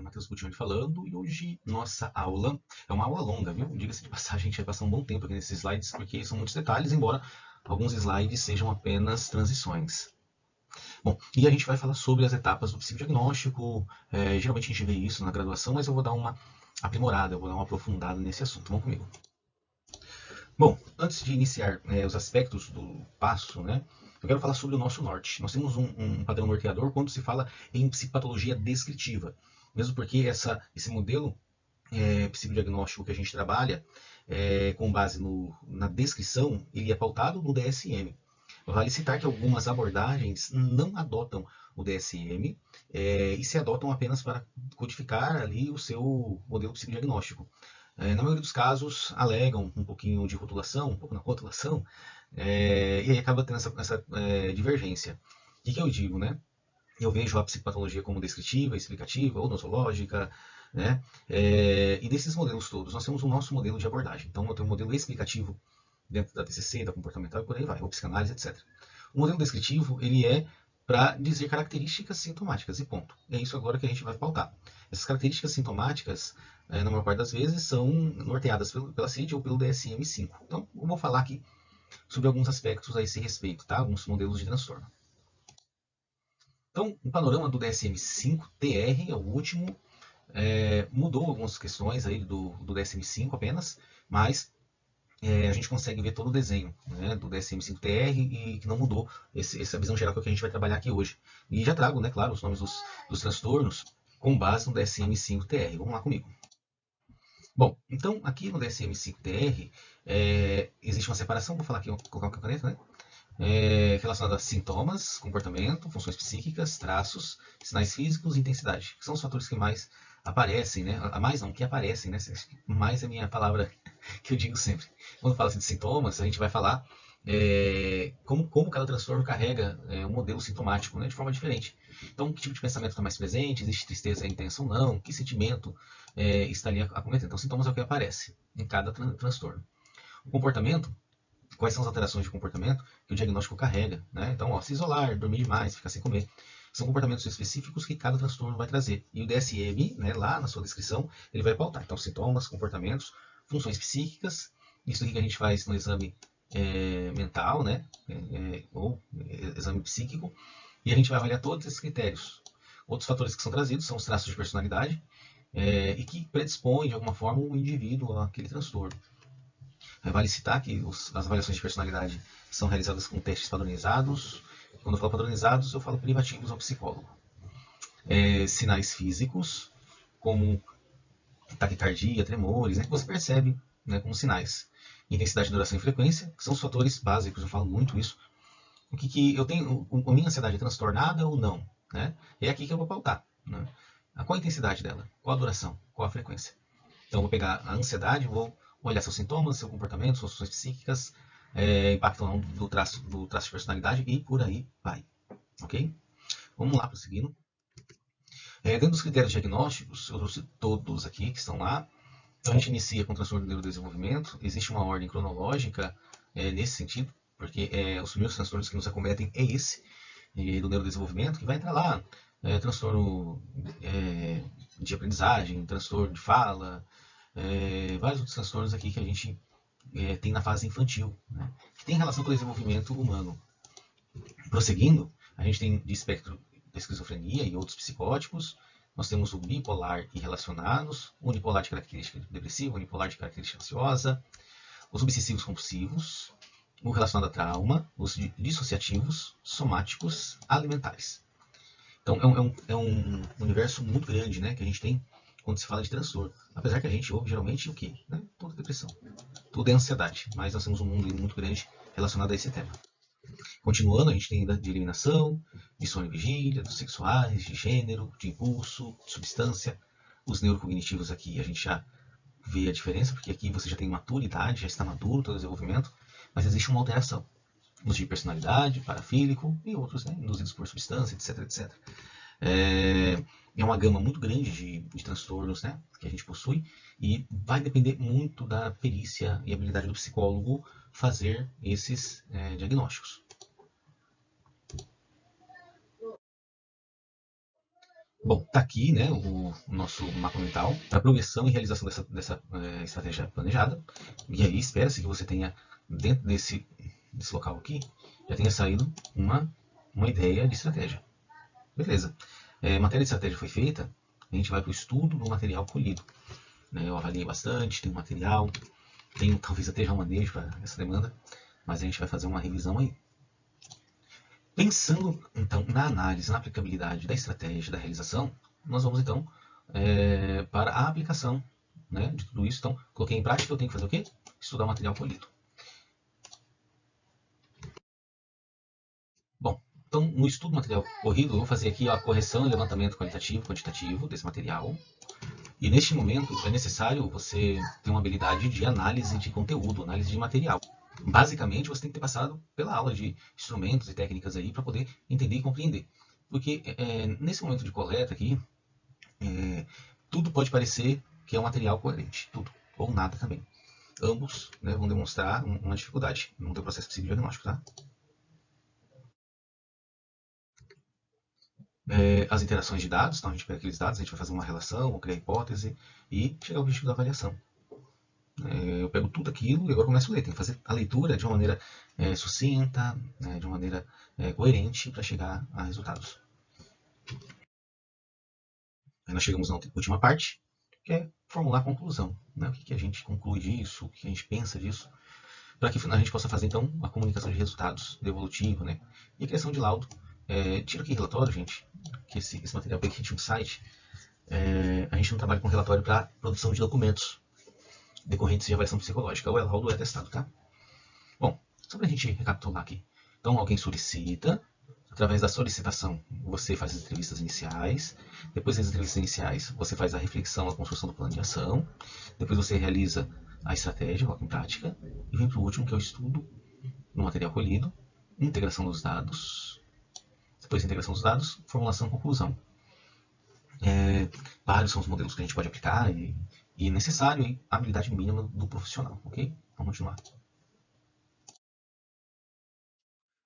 Matheus Butioni falando, e hoje nossa aula é uma aula longa, viu? Diga-se de passagem, a gente vai passar um bom tempo aqui nesses slides, porque são muitos detalhes, embora alguns slides sejam apenas transições. Bom, e a gente vai falar sobre as etapas do psicodiagnóstico, geralmente a gente vê isso na graduação, mas eu vou dar uma aprimorada, eu vou dar uma aprofundada nesse assunto. Vamos comigo. Bom, antes de iniciar os aspectos do passo, né, eu quero falar sobre o nosso norte. Nós temos um padrão norteador quando se fala em psicopatologia descritiva, mesmo porque esse modelo psicodiagnóstico que a gente trabalha, com base na descrição, ele é pautado no DSM. Vale citar que algumas abordagens não adotam o DSM e se adotam apenas para codificar ali o seu modelo psicodiagnóstico. Na maioria dos casos, alegam um pouquinho de rotulação, um pouco na rotulação, e aí acaba tendo essa divergência. O que eu digo, né? Eu vejo a psicopatologia como descritiva, explicativa, odontológica, né? E desses modelos todos, nós temos o nosso modelo de abordagem. Então, eu tenho um modelo explicativo dentro da TCC, da comportamental e por aí vai, ou psicanálise, etc. O modelo descritivo, ele é para dizer características sintomáticas e ponto. É isso agora que a gente vai pautar. Essas características sintomáticas, na maior parte das vezes, são norteadas pela CID ou pelo DSM-5. Então, eu vou falar aqui sobre alguns aspectos a esse respeito, tá? Alguns modelos de transtorno. Então, o panorama do DSM-5-TR é o último. Mudou algumas questões aí do DSM-5 apenas, mas a gente consegue ver todo o desenho, né, do DSM-5-TR e que não mudou essa visão geral que a gente vai trabalhar aqui hoje. E já trago, né, claro, os nomes dos transtornos com base no DSM-5-TR. Vamos lá comigo. Bom, então aqui no DSM-5-TR existe uma separação, vou falar aqui, vou colocar uma caneta, né? Relacionada a sintomas, comportamento, funções psíquicas, traços, sinais físicos e intensidade, que são os fatores que mais aparecem, né? A mais não, que aparecem, né? Mais é a minha palavra que eu digo sempre. Quando fala assim de sintomas, a gente vai falar como cada transtorno carrega um modelo sintomático, né? De forma diferente. Então, que tipo de pensamento está mais presente? Existe tristeza intensa ou não? Que sentimento está ali acometendo? Então, sintomas é o que aparece em cada transtorno. O comportamento, quais são as alterações de comportamento que o diagnóstico carrega, né? Então, se isolar, dormir demais, ficar sem comer, são comportamentos específicos que cada transtorno vai trazer. E o DSM, né, lá na sua descrição, ele vai pautar. Então, sintomas, comportamentos, funções psíquicas, isso aqui que a gente faz no exame mental, né, ou exame psíquico, e a gente vai avaliar todos esses critérios. Outros fatores que são trazidos são os traços de personalidade e que predispõem de alguma forma o indivíduo àquele transtorno. Vale citar que as avaliações de personalidade são realizadas com testes padronizados. Quando eu falo padronizados, eu falo privativos ao psicólogo. Sinais físicos, como taquicardia, tremores, né, que você percebe, né, como sinais. Intensidade, duração e frequência, que são os fatores básicos, eu falo muito isso. O que eu tenho, a minha ansiedade é transtornada ou não? Né? É aqui que eu vou pautar. Né? Qual a intensidade dela? Qual a duração? Qual a frequência? Então, eu vou pegar a ansiedade, vou olhar seus sintomas, seu comportamento, suas funções psíquicas, impacto ou não do traço de personalidade e por aí vai. Ok? Vamos lá, prosseguindo. Dentro dos critérios diagnósticos, eu trouxe todos aqui que estão lá. Então, a gente inicia com o transtorno do neurodesenvolvimento. Existe uma ordem cronológica nesse sentido, porque os primeiros transtornos que nos acometem é esse, do neurodesenvolvimento, que vai entrar lá. Transtorno de aprendizagem, transtorno de fala, vários outros transtornos aqui que a gente tem na fase infantil, né, que tem relação com o desenvolvimento humano. Prosseguindo, a gente tem de espectro de esquizofrenia e outros psicóticos. Nós temos o bipolar e relacionados, o unipolar de característica depressiva, o unipolar de característica ansiosa, os obsessivos compulsivos, o relacionado a trauma, os dissociativos, somáticos, alimentares. Então é um universo muito grande, né, que a gente tem quando se fala de transtorno. Apesar que a gente ouve geralmente o quê? Né? Tudo é depressão, tudo é ansiedade, mas nós temos um mundo muito grande relacionado a esse tema. Continuando, a gente tem de eliminação, de sono e vigília, dos sexuais, de gênero, de impulso, de substância. Os neurocognitivos aqui a gente já vê a diferença, porque aqui você já tem maturidade, já está maduro todo o desenvolvimento, mas existe uma alteração. Os de personalidade, parafílico e outros, né, induzidos por substância, etc, etc. É uma gama muito grande de transtornos, né, que a gente possui e vai depender muito da perícia e habilidade do psicólogo fazer esses diagnósticos. Bom, está aqui, né, o nosso mapa mental para progressão e realização dessa estratégia planejada. E aí espera-se que você tenha, dentro desse local aqui, já tenha saído uma ideia de estratégia. Beleza. Matéria de estratégia foi feita, a gente vai para o estudo do material colhido. Né? Eu avaliei bastante, tem um material, tem talvez até já um manejo para essa demanda, mas a gente vai fazer uma revisão aí. Pensando, então, na análise, na aplicabilidade da estratégia da realização, nós vamos, então, para a aplicação, né, de tudo isso. Então, coloquei em prática, eu tenho que fazer o quê? Estudar o material colhido. Bom, então, no estudo do material corrido, eu vou fazer aqui a correção e levantamento qualitativo e quantitativo desse material. E, neste momento, é necessário você ter uma habilidade de análise de conteúdo, análise de material. Basicamente, você tem que ter passado pela aula de instrumentos e técnicas aí para poder entender e compreender. Porque nesse momento de coleta aqui, tudo pode parecer que é um material coerente, tudo, ou nada também. Ambos, né, vão demonstrar uma dificuldade no teu processo psicodiagnóstico, tá? As interações de dados, então a gente pega aqueles dados, a gente vai fazer uma relação, criar hipótese e chegar ao objetivo da avaliação. Eu pego tudo aquilo e agora começo a ler. Tem que fazer a leitura de uma maneira sucinta, né, de uma maneira coerente para chegar a resultados. Aí nós chegamos na última parte, que é formular a conclusão. Né? O que a gente conclui disso, o que a gente pensa disso, para que a gente possa fazer então a comunicação de resultados, devolutivo, né? E a criação de laudo. Tira aqui relatório, gente, que esse material que a gente tinha um site, a gente não trabalha com relatório para produção de documentos decorrentes de avaliação psicológica, ou é laudo ou é testado, tá? Bom, só para a gente recapitular aqui. Então, alguém solicita, através da solicitação, você faz as entrevistas iniciais, depois das entrevistas iniciais, você faz a reflexão, a construção do plano de ação, depois você realiza a estratégia, coloca em prática, e vem para o último, que é o estudo no material colhido, integração dos dados, depois da integração dos dados, formulação e conclusão. Vários são os modelos que a gente pode aplicar e é necessário a habilidade mínima do profissional, ok? Vamos continuar.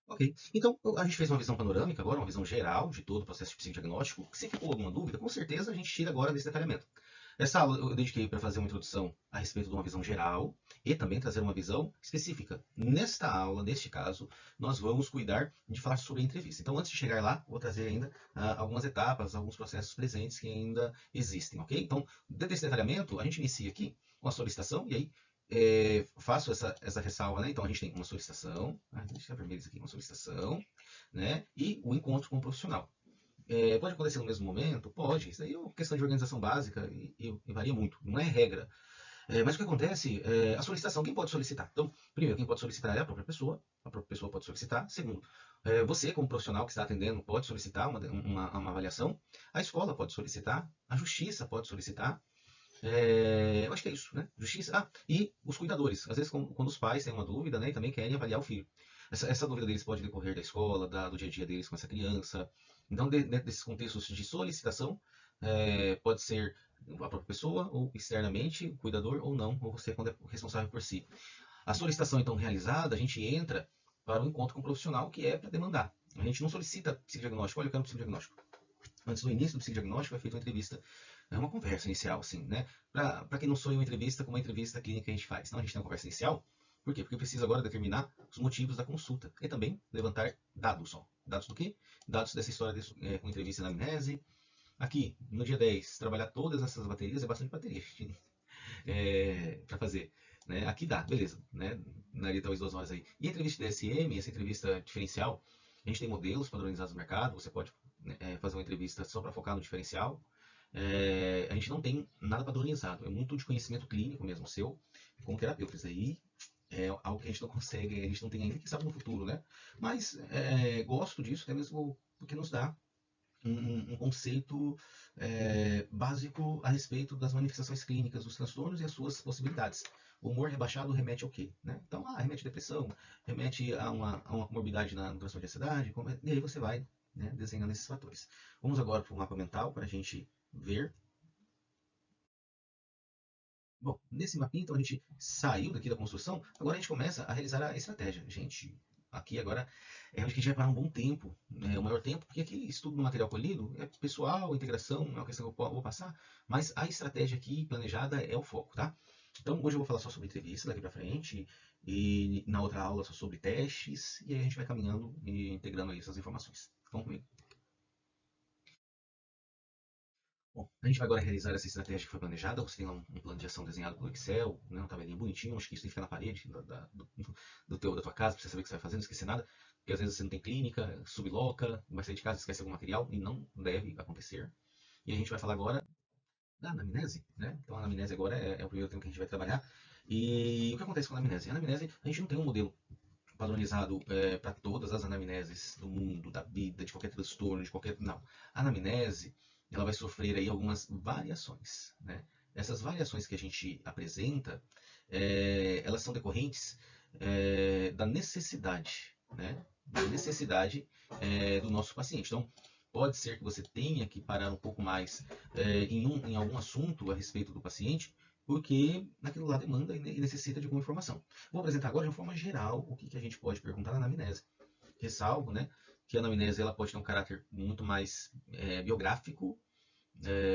Ok, então a gente fez uma visão panorâmica agora, uma visão geral de todo o processo de psicodiagnóstico. Se ficou alguma dúvida, com certeza a gente tira agora desse detalhamento. Essa aula eu dediquei para fazer uma introdução a respeito de uma visão geral e também trazer uma visão específica. Nesta aula, neste caso, nós vamos cuidar de falar sobre a entrevista. Então, antes de chegar lá, vou trazer ainda algumas etapas, alguns processos presentes que ainda existem, ok? Então, dentro desse detalhamento, a gente inicia aqui com a solicitação e aí faço essa ressalva, né? Então a gente tem uma solicitação, deixa eu vermelho isso aqui, uma solicitação, né? E o encontro com o profissional. Pode acontecer no mesmo momento? Pode. Isso aí é uma questão de organização básica e varia muito, não é regra. Mas o que acontece a solicitação, quem pode solicitar? Então, primeiro, quem pode solicitar é a própria pessoa pode solicitar. Segundo, você, como profissional que está atendendo, pode solicitar uma avaliação. A escola pode solicitar, a justiça pode solicitar. Eu acho que é isso, né? Justiça. E os cuidadores. Às vezes, quando os pais têm uma dúvida, né, e também querem avaliar o filho. Essa dúvida deles pode decorrer da escola, do dia a dia deles com essa criança. Então, dentro desses contextos de solicitação, pode ser a própria pessoa, ou externamente, o cuidador, ou não, ou você quando é responsável por si. A solicitação, então, realizada, a gente entra para o encontro com o profissional, que é para demandar. A gente não solicita psicodiagnóstico, olha, eu quero um psicodiagnóstico. Antes do início do psicodiagnóstico, é feita uma entrevista, uma conversa inicial, assim, né? Para que não soe uma entrevista como uma entrevista clínica que a gente faz. Então, a gente tem uma conversa inicial. Por quê? Porque precisa agora determinar os motivos da consulta e também levantar dados. Ó. Dados do quê? Dados dessa história com entrevista na amnese. Aqui, no dia 10, trabalhar todas essas baterias, é bastante bateria para fazer. Né? Aqui dá, beleza. Né? Daria talvez 2 horas aí. E a entrevista DSM, essa entrevista diferencial, a gente tem modelos padronizados no mercado, você pode fazer uma entrevista só para focar no diferencial. A gente não tem nada padronizado, é muito de conhecimento clínico mesmo seu, como terapeuta. Isso aí é algo que a gente não consegue, a gente não tem ainda, que sabe no futuro, né? Mas gosto disso, até mesmo porque nos dá um conceito básico a respeito das manifestações clínicas dos transtornos e as suas possibilidades. O humor rebaixado remete ao quê? Né? Então, remete à depressão, remete a uma comorbidade no transtorno de ansiedade, e aí você vai desenhando esses fatores. Vamos agora para o mapa mental para a gente ver. Bom, nesse mapinha, então, a gente saiu daqui da construção, agora a gente começa a realizar a estratégia. Gente, Aqui agora é onde a gente vai parar um bom tempo, né, o maior tempo, porque aqui estudo do material colhido é pessoal, integração, é uma questão que eu vou passar, mas a estratégia aqui planejada é o foco, tá? Então hoje eu vou falar só sobre entrevista daqui para frente, e na outra aula só sobre testes, e aí a gente vai caminhando e integrando aí essas informações. Vamos comigo. Bom, a gente vai agora realizar essa estratégia que foi planejada. Você tem lá um plano de ação desenhado pelo Excel, né, uma tabelinha bonitinha. Acho que isso tem que ficar na parede da tua casa, para você saber o que você vai fazendo, não esquecer nada. Porque às vezes você não tem clínica, subloca, vai sair de casa, esquece algum material, e não deve acontecer. E a gente vai falar agora da anamnese, né? Então a anamnese agora é o primeiro tema que a gente vai trabalhar. E o que acontece com a anamnese? A anamnese, a gente não tem um modelo padronizado para todas as anamneses do mundo, da vida, de qualquer transtorno, de qualquer. Não. A anamnese ela vai sofrer aí algumas variações. Né? Essas variações que a gente apresenta, elas são decorrentes da necessidade, né? Da necessidade do nosso paciente. Então, pode ser que você tenha que parar um pouco mais em algum assunto a respeito do paciente, porque naquilo lá demanda e necessita de alguma informação. Vou apresentar agora de uma forma geral o que a gente pode perguntar na anamnese. Ressalvo, né, que a anamnese ela pode ter um caráter muito mais biográfico,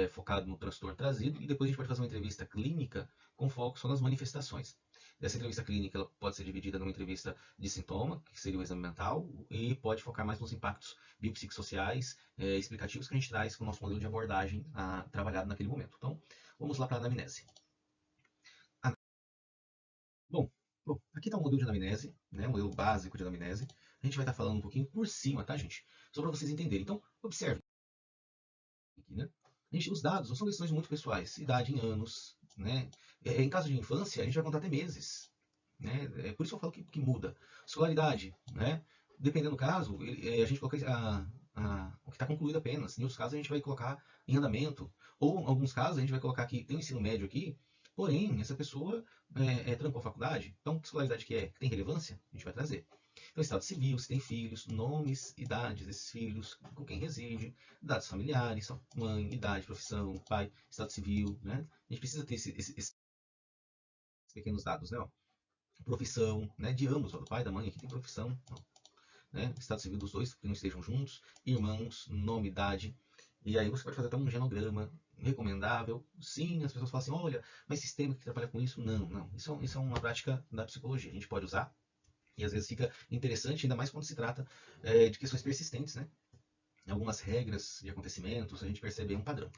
focado no transtorno trazido, e depois a gente pode fazer uma entrevista clínica com foco só nas manifestações. Essa entrevista clínica ela pode ser dividida numa entrevista de sintoma, que seria o exame mental, e pode focar mais nos impactos biopsicossociais explicativos que a gente traz com o nosso modelo de abordagem trabalhado naquele momento. Então, vamos lá para a anamnese. Bom, aqui está o modelo de anamnese, né, o modelo básico de anamnese. A gente vai estar falando um pouquinho por cima, tá, gente? Só para vocês entenderem. Então, observe aqui, né? Os dados não são decisões muito pessoais. Idade em anos, né? Em caso de infância, a gente vai contar até meses, né? Por isso eu falo que muda. Escolaridade, né? Dependendo do caso, a gente coloca o que está concluído apenas. Em outros casos, a gente vai colocar em andamento. Ou, em alguns casos, a gente vai colocar que tem o ensino médio aqui, porém, essa pessoa trancou a faculdade. Então, que escolaridade que é? Que tem relevância? A gente vai trazer. Então, estado civil, se tem filhos, nomes, idades desses filhos, com quem reside, dados familiares, mãe, idade, profissão, pai, estado civil, né? A gente precisa ter esses pequenos dados, né? Ó. Profissão, né? De ambos, ó, do pai e da mãe, aqui tem profissão, ó, né? Estado civil dos dois, que não estejam juntos, irmãos, nome, idade. E aí você pode fazer até um genograma recomendável. Sim, as pessoas falam assim, olha, mas sistema que trabalha com isso? Não, não. Isso é uma prática da psicologia. A gente pode usar e às vezes fica interessante, ainda mais quando se trata de questões persistentes, né? Em algumas regras de acontecimentos, a gente percebe um padrão.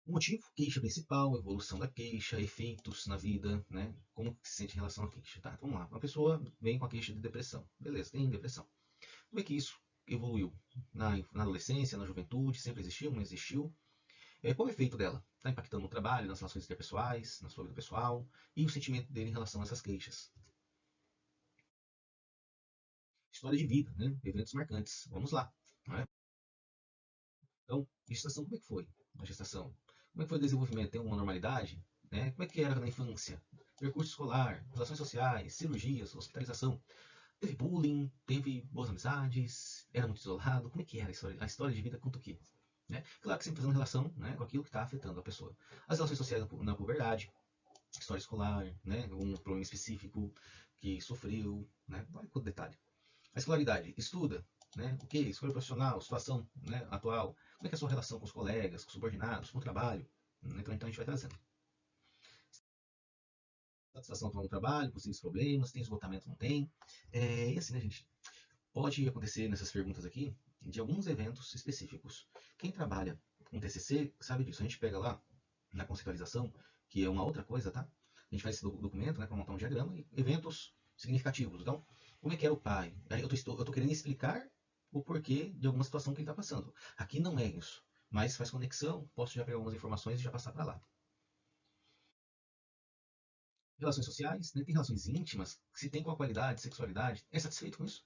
O motivo, queixa principal, evolução da queixa, efeitos na vida, né? Como se sente em relação à queixa. Tá, vamos lá. Uma pessoa vem com a queixa de depressão. Beleza, tem depressão. Como é que isso evoluiu? Na adolescência, na juventude, sempre existiu, não existiu? Qual é o efeito dela? Está impactando no trabalho, nas relações interpessoais, na sua vida pessoal e o sentimento dele em relação a essas queixas. História de vida, né? Eventos marcantes. Vamos lá. Né? Então, gestação, como é que foi a gestação? Como é que foi o desenvolvimento? Tem uma normalidade? Né? Como é que era na infância? Percurso escolar, relações sociais, cirurgias, hospitalização. Teve bullying, teve boas amizades, era muito isolado. Como é que era a história? A história de vida conta o quê? Né? Claro que sempre fazendo relação, né, com aquilo que está afetando a pessoa. As relações sociais na puberdade, história escolar, né, algum problema específico que sofreu, né, vai com detalhe. A escolaridade, estuda, né, o que? Escolha profissional, situação, né, atual, como é que é a sua relação com os colegas, com os subordinados, com o trabalho. Então a gente vai trazendo. Satisfação atual no trabalho, possíveis problemas, tem esgotamento, não tem. E assim, né, gente? Pode acontecer nessas perguntas aqui de alguns eventos específicos. Quem trabalha com TCC sabe disso. A gente pega lá na conceitualização, que é uma outra coisa, tá? A gente faz esse documento, né, para montar um diagrama e eventos significativos. Então, como é que era o pai? Eu tô querendo explicar o porquê de alguma situação que ele está passando. Aqui não é isso, mas faz conexão, posso já pegar algumas informações e já passar para lá. Relações sociais, né? Tem relações íntimas, se tem qual qualidade, sexualidade, é satisfeito com isso?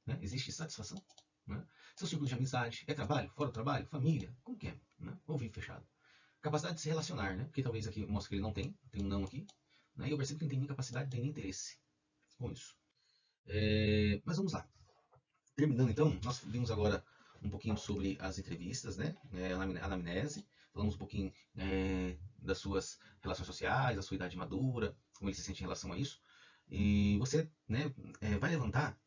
Né? Existe satisfação? Né? Seu círculo de amizade é trabalho, fora do trabalho, família, como que é? Né? Ou vive fechado? Capacidade de se relacionar, né? Porque talvez aqui mostre que ele não tem um não aqui. Né? E eu percebo que não tem nem capacidade, não tem nem interesse com isso. Mas vamos lá. Terminando então, nós vimos agora um pouquinho sobre as entrevistas, né? A anamnese, falamos um pouquinho das suas relações sociais, da sua idade madura, como ele se sente em relação a isso. E você, né, vai levantar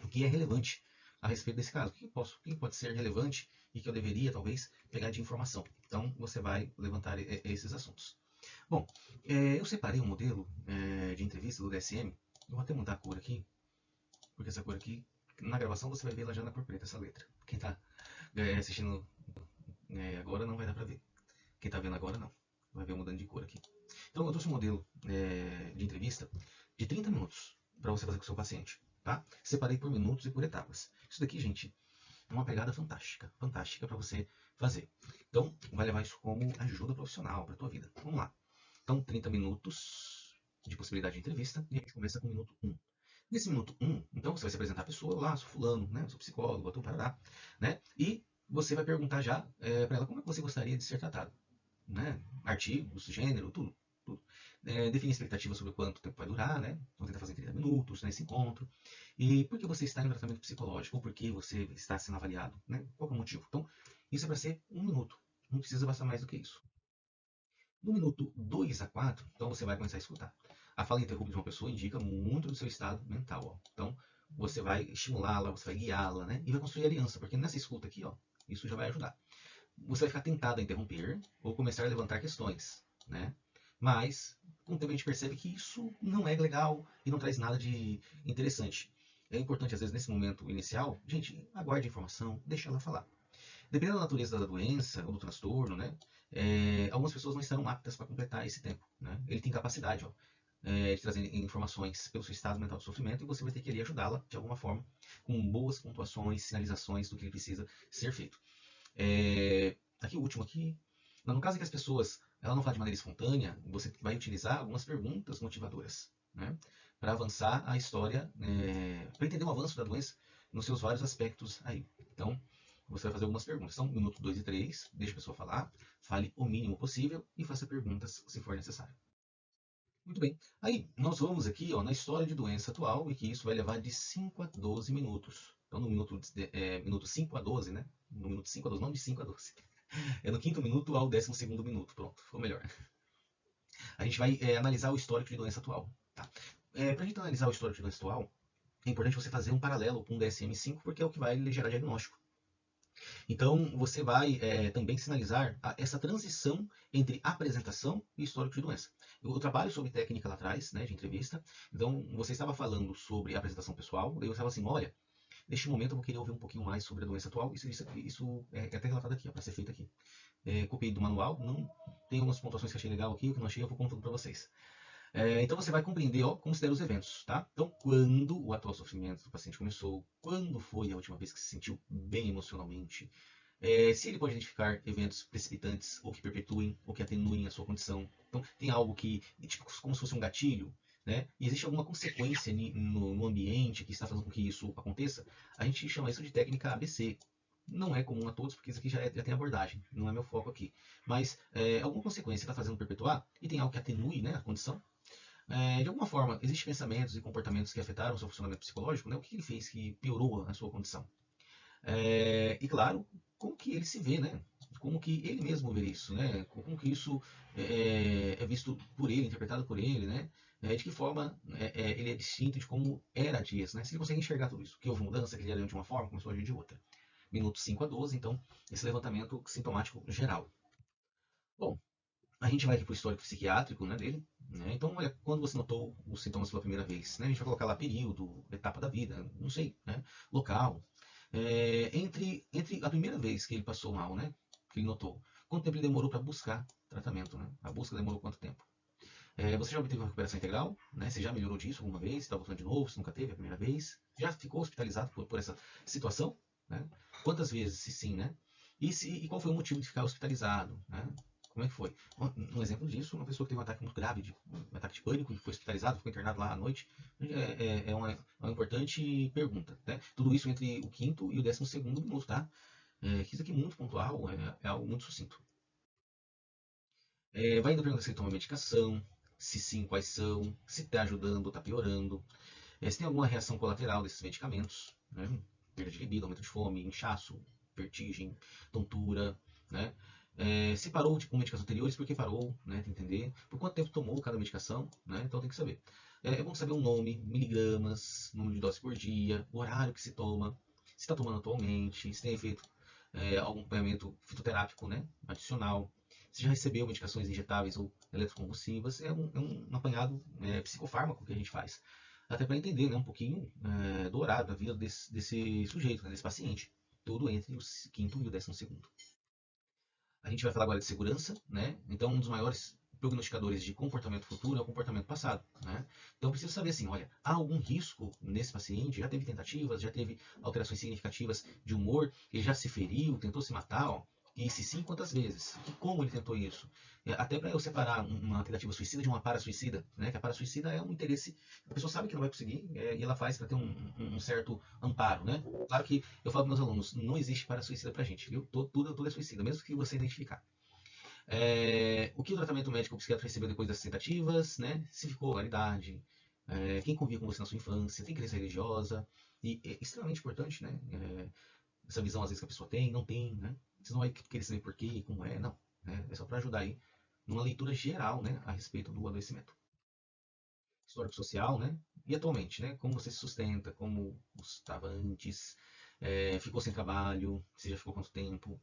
o que é relevante a respeito desse caso. O que pode ser relevante e que eu deveria, talvez, pegar de informação. Então, você vai levantar esses assuntos. Bom, eu separei um modelo de entrevista do DSM. Eu vou até mudar a cor aqui, porque essa cor aqui, na gravação, você vai ver ela já na cor preta, essa letra. Quem está assistindo agora não vai dar para ver. Quem está vendo agora não. Vai ver mudando de cor aqui. Então, eu trouxe um modelo de entrevista de 30 minutos para você fazer com o seu paciente. Tá? Separei por minutos e por etapas. Isso daqui, gente, é uma pegada fantástica. Fantástica para você fazer. Então, vai levar isso como ajuda profissional para a tua vida. Vamos lá. Então, 30 minutos de possibilidade de entrevista e a gente começa com o minuto 1. Nesse minuto 1, então você vai se apresentar a pessoa, lá, sou fulano, né? Sou psicólogo, atuo parará, né? E você vai perguntar já para ela como é que você gostaria de ser tratado, né? Artigos, gênero, tudo. Tudo. Definir expectativa sobre quanto tempo vai durar, né? Vamos tentar fazer em 30 minutos nesse encontro. E por que você está em tratamento psicológico, ou por que você está sendo avaliado, né? Qual é o motivo? Então, isso é para ser um minuto. Não precisa passar mais do que isso. No minuto 2 a 4, então você vai começar a escutar. A fala interrupta de uma pessoa indica muito do seu estado mental. Ó. Então, você vai estimulá-la, você vai guiá-la, né? E vai construir aliança, porque nessa escuta aqui, ó, isso já vai ajudar. Você vai ficar tentado a interromper ou começar a levantar questões, né? Mas, com o tempo a gente percebe que isso não é legal e não traz nada de interessante. É importante, às vezes, nesse momento inicial, gente, aguarde a informação, deixa ela falar. Dependendo da natureza da doença ou do transtorno, né, algumas pessoas não estarão aptas para completar esse tempo. Né? Ele tem capacidade de trazer informações pelo seu estado mental de sofrimento e você vai ter que ali ajudá-la de alguma forma, com boas pontuações, sinalizações do que ele precisa ser feito. Aqui o último aqui. No caso em que as pessoas ela não fala de maneira espontânea, você vai utilizar algumas perguntas motivadoras, né, para avançar a história, para entender o avanço da doença nos seus vários aspectos aí. Então, você vai fazer algumas perguntas. São minuto 2 e 3, deixe a pessoa falar, fale o mínimo possível e faça perguntas se for necessário. Muito bem. Aí, nós vamos aqui na história de doença atual e que isso vai levar de 5 a 12 minutos. Então, no minuto 5 a 12, né? No minuto 5 a 12, não de 5 a 12. É no quinto minuto ao 12º minuto. Pronto, ficou melhor. A gente vai analisar o histórico de doença atual. Tá? Para a gente analisar o histórico de doença atual, é importante você fazer um paralelo com o DSM-5, porque é o que vai gerar diagnóstico. Então, você vai também sinalizar essa transição entre apresentação e histórico de doença. Eu trabalho sobre técnica lá atrás, né, de entrevista. Então, você estava falando sobre apresentação pessoal, daí eu estava assim, olha, neste momento eu vou querer ouvir um pouquinho mais sobre a doença atual. Isso é até relatado aqui, para ser feito aqui. Copiei do manual, não tem algumas pontuações que achei legal aqui, o que não achei eu vou contando para vocês. Então você vai compreender, considera os eventos, tá? Então, quando o atual sofrimento do paciente começou, quando foi a última vez que se sentiu bem emocionalmente, se ele pode identificar eventos precipitantes ou que perpetuem ou que atenuem a sua condição. Então, tem algo que, tipo, como se fosse um gatilho, né? E existe alguma consequência no ambiente que está fazendo com que isso aconteça, a gente chama isso de técnica ABC. Não é comum a todos, porque isso aqui já tem abordagem, não é meu foco aqui. Mas alguma consequência está fazendo perpetuar e tem algo que atenue, né, a condição. De alguma forma, existem pensamentos e comportamentos que afetaram o seu funcionamento psicológico, né? O que ele fez que piorou a sua condição? E claro, como que ele se vê, né? Como que ele mesmo vê isso, né? Como que isso é visto por ele, interpretado por ele, né? De que forma ele é distinto de como era antes, né? Se ele consegue enxergar tudo isso, que houve mudança, que ele era de uma forma, começou a agir de outra. Minuto 5 a 12, então, esse levantamento sintomático geral. Bom, a gente vai aqui para o histórico psiquiátrico, né, dele. Né? Então, olha, quando você notou os sintomas pela primeira vez, né? A gente vai colocar lá período, etapa da vida, não sei, né? Local. Entre a primeira vez que ele passou mal, né? Que ele notou, quanto tempo ele demorou para buscar tratamento, né? A busca demorou quanto tempo? Você já obteve uma recuperação integral? Né? Você já melhorou disso alguma vez? Está voltando de novo? Você nunca teve a primeira vez? Já ficou hospitalizado por essa situação? Né? Quantas vezes? Se sim, né? E qual foi o motivo de ficar hospitalizado? Né? Como é que foi? Um exemplo disso, uma pessoa que teve um ataque muito grave, um ataque de pânico, e foi hospitalizado, ficou internado lá à noite, uma importante pergunta. Né? Tudo isso entre o quinto e o 12º minuto, tá? Que isso aqui é muito pontual, é algo muito sucinto. Vai indo perguntar se ele toma medicação, se sim, quais são, se está ajudando ou está piorando, se tem alguma reação colateral desses medicamentos, né? Perda de libido, aumento de fome, inchaço, vertigem, tontura, né? Se parou com medicações anteriores, por que parou, né? Tem que entender. Por quanto tempo tomou cada medicação, né? Então tem que saber. É bom saber o nome, miligramas, número de doses por dia, o horário que se toma, se está tomando atualmente, se tem feito algum acompanhamento fitoterápico, né? Adicional. Se já recebeu medicações injetáveis ou eletroconvulsivas, é um apanhado psicofármaco que a gente faz. Até para entender, né, um pouquinho do horário da vida desse sujeito, né, desse paciente. Tudo entre o quinto e o 12º. A gente vai falar agora de segurança, né? Então, um dos maiores prognosticadores de comportamento futuro é o comportamento passado, né? Então, eu preciso saber assim, olha, há algum risco nesse paciente? Já teve tentativas, já teve alterações significativas de humor, ele já se feriu, tentou se matar, ó, e se sim, quantas vezes? E como ele tentou isso? Até para eu separar uma tentativa suicida de uma para-suicida, né? Que a para-suicida é um interesse, a pessoa sabe que não vai conseguir e ela faz para ter um certo amparo, né? Claro que eu falo para meus alunos, não existe para-suicida para gente, viu? Tudo é suicida, mesmo que você identificar. O que o tratamento médico ou psiquiatra recebeu depois das tentativas, né? Se ficou validade, quem convivia com você na sua infância, tem crença religiosa, e é extremamente importante, né? Essa visão às vezes que a pessoa tem, não tem, né? Você não vai querer saber por quê, como é, não. Né? É só para ajudar aí numa leitura geral, né, a respeito do adoecimento. Histórico social, né? E atualmente, né? Como você se sustenta, como estava antes, ficou sem trabalho, você já ficou quanto tempo,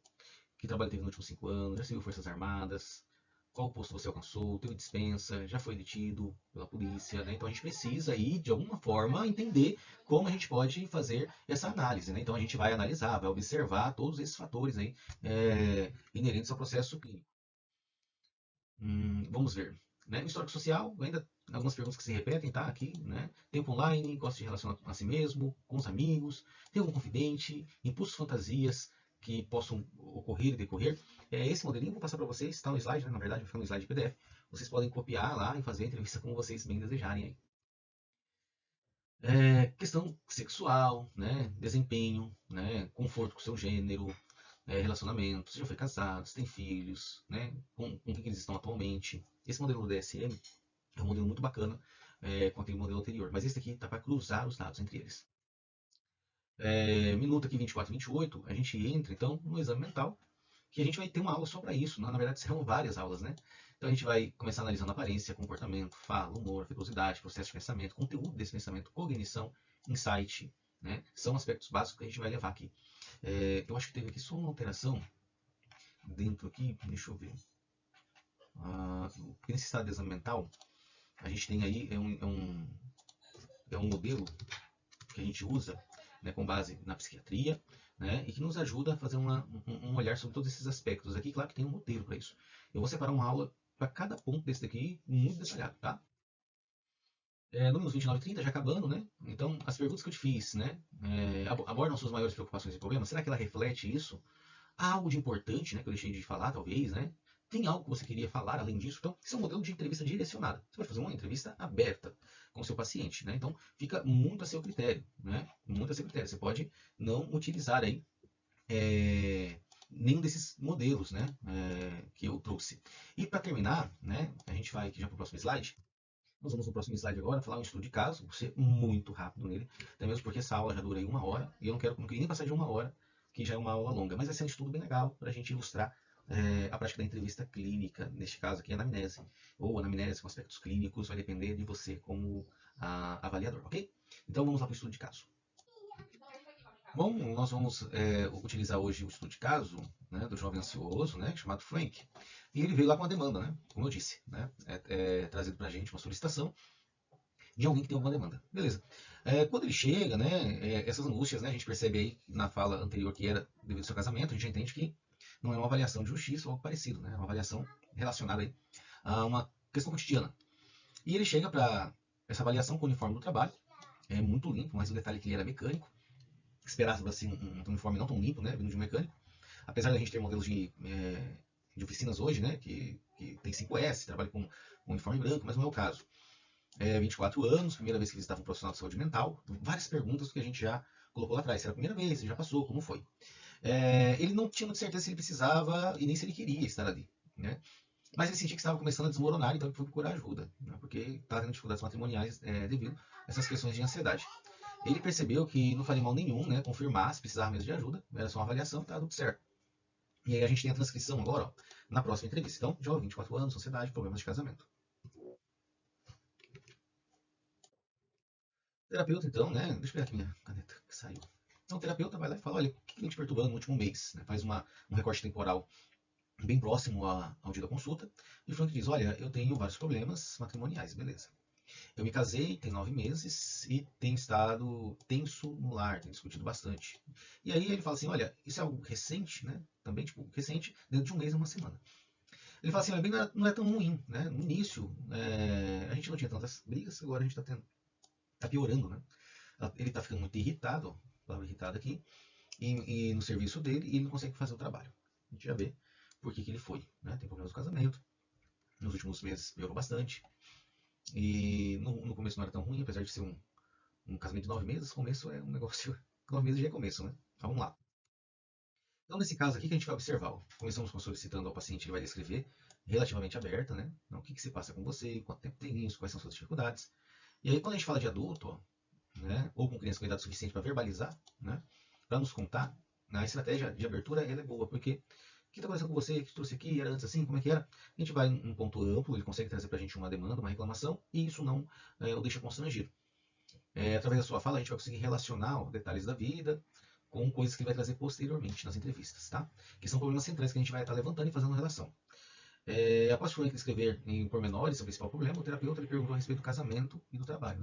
que trabalho teve nos últimos 5 anos, já serviu Forças Armadas, qual posto você alcançou, teve dispensa, já foi detido pela polícia, né? Então a gente precisa aí, de alguma forma, entender como a gente pode fazer essa análise, né? Então a gente vai analisar, vai observar todos esses fatores aí inerentes ao processo clínico. Vamos ver. Né? Histórico social, ainda algumas perguntas que se repetem, tá? Aqui, né? Tempo online, gosta de relacionar a si mesmo, com os amigos, tem algum confidente, impulsos, fantasias que possam ocorrer e decorrer. Esse modelinho eu vou passar para vocês, está no slide, né? Na verdade vai ficar no slide PDF. Vocês podem copiar lá e fazer a entrevista como vocês bem desejarem aí. Questão sexual, né? Desempenho, né? Conforto com o seu gênero, relacionamento, você já foi casado, você tem filhos, né? Com quem eles estão atualmente. Esse modelo do DSM é um modelo muito bacana com aquele modelo anterior, mas esse aqui está para cruzar os dados entre eles. Minuto aqui 24 e 28, a gente entra então no exame mental, que a gente vai ter uma aula só para isso. Na verdade, serão várias aulas, né? Então a gente vai começar analisando aparência, comportamento, fala, humor, afetuosidade, processo de pensamento, conteúdo desse pensamento, cognição, insight, né? São aspectos básicos que a gente vai levar aqui. Eu acho que teve aqui só uma alteração dentro aqui, deixa eu ver. Porque nesse estado de exame mental, a gente tem aí um modelo que a gente usa com base na psiquiatria, né, e que nos ajuda a fazer um olhar sobre todos esses aspectos aqui. Claro que tem um roteiro para isso. Eu vou separar uma aula para cada ponto desse daqui, muito detalhado, tá? Números 29 e 30, já acabando, né? Então, as perguntas que eu te fiz, né? Abordam suas maiores preocupações e problemas. Será que ela reflete isso? Há algo de importante, né, que eu deixei de falar, talvez, né? Tem algo que você queria falar além disso? Então, isso é um modelo de entrevista direcionada. Você pode fazer uma entrevista aberta com o seu paciente, né? Então, fica muito a seu critério, né? Muito a seu critério. Você pode não utilizar aí nenhum desses modelos, né, que eu trouxe. E para terminar, né, a gente vai aqui já para o próximo slide. Nós vamos no próximo slide agora falar um estudo de caso, vou ser muito rápido nele, até mesmo porque essa aula já dura aí 1 hora, e eu não queria nem passar de 1 hora, que já é uma aula longa, mas vai ser um estudo bem legal para a gente ilustrar a prática da entrevista clínica, neste caso aqui, anamnese, ou anamnese com aspectos clínicos, vai depender de você como avaliador, ok? Então vamos lá para o estudo de caso. Bom, nós vamos utilizar hoje o estudo de caso, né, do jovem ansioso, né, chamado Frank. E ele veio lá com uma demanda, né, como eu disse, né, trazido para a gente uma solicitação de alguém que tem alguma demanda. Beleza. Quando ele chega, né, essas angústias, né, a gente percebe aí na fala anterior que era devido ao seu casamento, a gente já entende que não é uma avaliação de justiça ou algo parecido, né, é uma avaliação relacionada aí a uma questão cotidiana. E ele chega para essa avaliação com o uniforme do trabalho, é muito limpo, mas o detalhe é que ele era mecânico, esperava assim um uniforme não tão limpo, né, vindo de um mecânico. Apesar da gente ter modelos de oficinas hoje, né, que tem 5S, trabalha com um uniforme branco, mas não é o caso. 24 anos, primeira vez que visitava um profissional de saúde mental, várias perguntas que a gente já colocou lá atrás. Se era a primeira vez, se já passou, como foi. Ele não tinha muita certeza se ele precisava e nem se ele queria estar ali, né? Mas ele sentia que estava começando a desmoronar, então ele foi procurar ajuda, né? Porque estava tendo dificuldades matrimoniais devido a essas questões de ansiedade. Ele percebeu que não faria mal nenhum, né, confirmar se precisava mesmo de ajuda, era só uma avaliação, estava tudo certo. E aí a gente tem a transcrição agora, ó, na próxima entrevista. Então, jovem, 24 anos, sociedade, problemas de casamento. Terapeuta, então, né? Deixa eu pegar aqui minha caneta que saiu. Então, o terapeuta vai lá e fala: olha, o que vem te perturbando no último mês? Né? Faz um recorte temporal bem próximo ao dia da consulta. E o Frank diz: olha, eu tenho vários problemas matrimoniais, beleza. Eu me casei, tem 9 meses e tenho estado tenso no lar, tenho discutido bastante. E aí ele fala assim: olha, isso é algo recente, né? Também, tipo, recente, dentro de um mês, uma semana. Ele fala assim: olha, bem, não é tão ruim, né? No início, a gente não tinha tantas brigas, agora a gente tá piorando, né? Ele tá ficando muito irritado, palavra irritado aqui, e no serviço dele, e ele não consegue fazer o trabalho. A gente já vê por que ele foi, né? Tem problemas no casamento, nos últimos meses piorou bastante, e no começo não era tão ruim, apesar de ser um casamento de 9 meses, começo é um negócio. 9 meses já é começo, né? Então, vamos lá. Então, nesse caso aqui, que a gente vai observar? Ó, começamos com solicitando ao paciente, ele vai descrever relativamente aberta, né? Então, o que se passa com você, quanto tempo tem isso, quais são suas dificuldades. E aí, quando a gente fala de adulto, ó, né, ou com criança com idade suficiente para verbalizar, né, para nos contar, a estratégia de abertura ela é boa, porque o que está acontecendo com você, o que trouxe aqui, era antes assim, como é que era? A gente vai num ponto amplo, ele consegue trazer para a gente uma demanda, uma reclamação, e isso não o deixa constrangido. Através da sua fala, a gente vai conseguir relacionar ó, detalhes da vida com coisas que ele vai trazer posteriormente nas entrevistas, tá? Que são problemas centrais que a gente vai estar levantando e fazendo relação. Após o Frank escrever em pormenores sobre o principal problema, o terapeuta lhe perguntou a respeito do casamento e do trabalho.